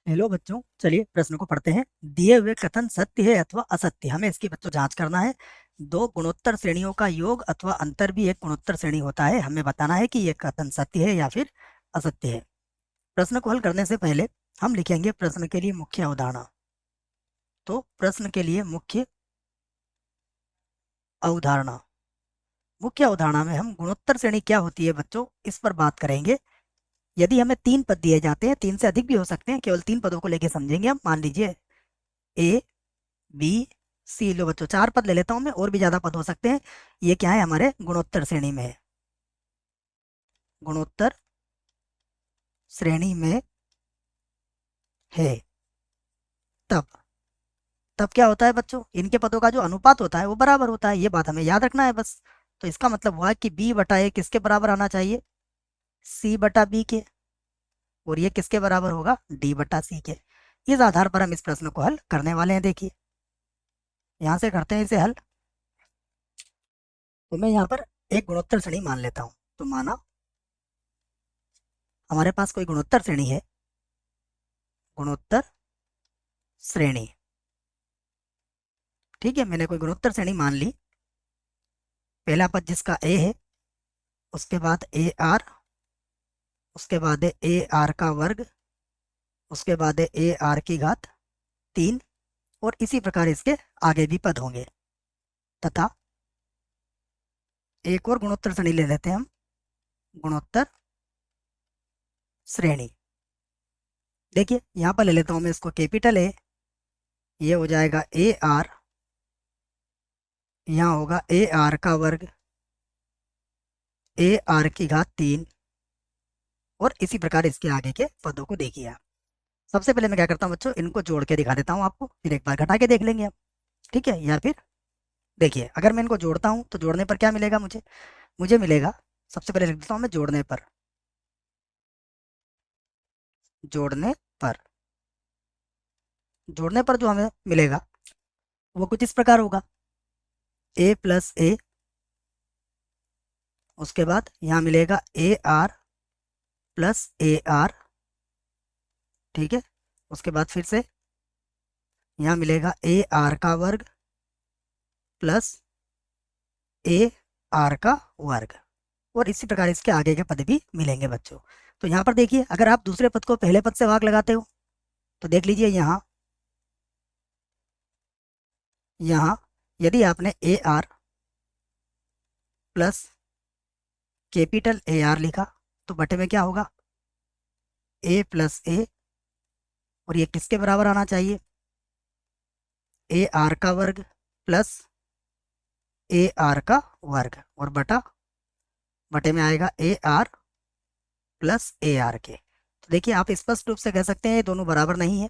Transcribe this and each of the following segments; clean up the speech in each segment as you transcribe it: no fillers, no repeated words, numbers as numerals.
Hello बच्चों, चलिए प्रश्न को पढ़ते हैं। दिए हुए कथन सत्य है अथवा असत्य, हमें इसकी बच्चों जांच करना है। दो गुणोत्तर श्रेणियों का योग अथवा अंतर भी एक गुणोत्तर श्रेणी होता है। हमें बताना है कि यह कथन सत्य है या फिर असत्य है। प्रश्न को हल करने से पहले हम लिखेंगे प्रश्न के लिए मुख्य अवधारणा। तो प्रश्न के लिए मुख्य अवधारणा, मुख्य अवधारणा में हम गुणोत्तर श्रेणी क्या होती है बच्चों, इस पर बात करेंगे। यदि हमें तीन पद दिए जाते हैं, तीन से अधिक भी हो सकते हैं, केवल तीन पदों को लेकर समझेंगे हम। मान लीजिए ए, बी, सी। लो बच्चों, चार पद ले लेता हूं मैं, और भी ज्यादा पद हो सकते हैं। ये क्या है, हमारे गुणोत्तर श्रेणी में है। गुणोत्तर श्रेणी में है। तब तब क्या होता है बच्चों, इनके पदों का जो अनुपात होता है वो बराबर होता है। ये बात हमें याद रखना है बस। तो इसका मतलब हुआ कि बी बटा ए किसके बराबर आना चाहिए, सी बटा बी के। और ये किसके बराबर होगा, डी बटा सी के। इस आधार पर हम इस प्रश्न को हल करने वाले हैं। देखिए, यहां से करते हैं इसे हल। तो मैं यहाँ पर एक गुणोत्तर श्रेणी मान लेता हूँ। तो माना हमारे पास कोई गुणोत्तर श्रेणी है, गुणोत्तर श्रेणी। ठीक है, मैंने कोई गुणोत्तर श्रेणी मान ली। पहला पद जिसका ए है, उसके बाद ए आर, उसके बाद है ए आर का वर्ग, उसके बाद है ए आर की घात 3। और इसी प्रकार इसके आगे भी पद होंगे। तथा एक और गुणोत्तर श्रेणी ले लेते हैं हम, गुणोत्तर श्रेणी। देखिए, यहाँ पर ले लेता हूँ मैं इसको कैपिटल ए। ये हो जाएगा ए आर, यहाँ होगा ए आर का वर्ग, ए आर की घात 3। और इसी प्रकार इसके आगे के पदों को देखिए आप। सबसे पहले मैं क्या करता हूँ बच्चों, इनको जोड़ के दिखा देता हूँ आपको, फिर एक बार घटा के देख लेंगे हम। ठीक है, या फिर देखिए, अगर मैं इनको जोड़ता हूँ तो जोड़ने पर क्या मिलेगा मुझे, मुझे मिलेगा, सबसे पहले लिख देता हूँ मैं जोड़ने पर। जोड़ने पर, जोड़ने पर जो हमें मिलेगा वो कुछ इस प्रकार होगा, ए प्लस ए, उसके बाद यहाँ मिलेगा A R plus A R. ठीक है, उसके बाद फिर से यहाँ मिलेगा ए आर का वर्ग प्लस ए आर का वर्ग। और इसी प्रकार इसके आगे के पद भी मिलेंगे बच्चों। तो यहाँ पर देखिए, अगर आप दूसरे पद को पहले पद से भाग लगाते हो तो देख लीजिए, यहाँ यदि आपने A R plus capital A R लिखा तो बटे में क्या होगा, ए प्लस ए। और ये किसके बराबर आना चाहिए, ए आर का वर्ग प्लस ए आर का वर्ग। और बटे में आएगा A R plus A R के। तो देखिए, आप स्पष्ट रूप से कह सकते हैं ये दोनों बराबर नहीं है।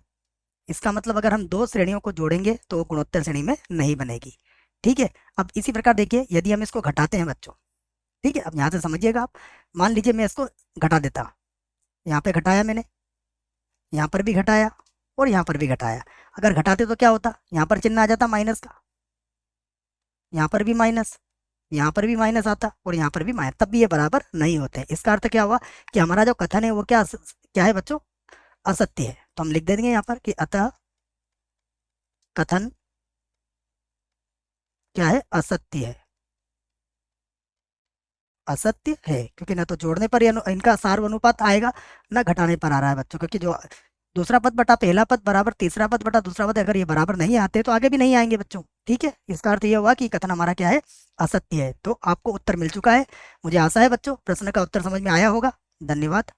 इसका मतलब अगर हम दो श्रेणियों को जोड़ेंगे तो वो गुणोत्तर श्रेणी में नहीं बनेगी। ठीक है, अब इसी प्रकार देखिए, यदि हम इसको घटाते हैं बच्चों। ठीक है, अब यहाँ से समझिएगा आप। मान लीजिए मैं इसको घटा देता, यहाँ पे घटाया मैंने, यहाँ पर भी घटाया, और यहाँ पर भी घटाया। अगर घटाते तो क्या होता, यहाँ पर चिन्ह आ जाता माइनस का, यहाँ पर भी माइनस, यहाँ पर भी माइनस आता, और यहाँ पर भी माइनस, तब भी ये बराबर नहीं होते। इसका अर्थ क्या हुआ कि हमारा जो कथन है वो क्या है बच्चों, असत्य है। तो हम लिख देंगे यहाँ पर कि अतः कथन क्या है, असत्य है। असत्य है, क्योंकि ना तो जोड़ने पर इनका सार अनुपात आएगा, ना घटाने पर आ रहा है बच्चों। क्योंकि जो दूसरा पद बटा पहला पद बराबर तीसरा पद बटा दूसरा पद, अगर ये बराबर नहीं आते तो आगे भी नहीं आएंगे बच्चों। ठीक है, इसका अर्थ ये हुआ कि कथन हमारा क्या है, असत्य है। तो आपको उत्तर मिल चुका है। मुझे आशा है बच्चों प्रश्न का उत्तर समझ में आया होगा। धन्यवाद।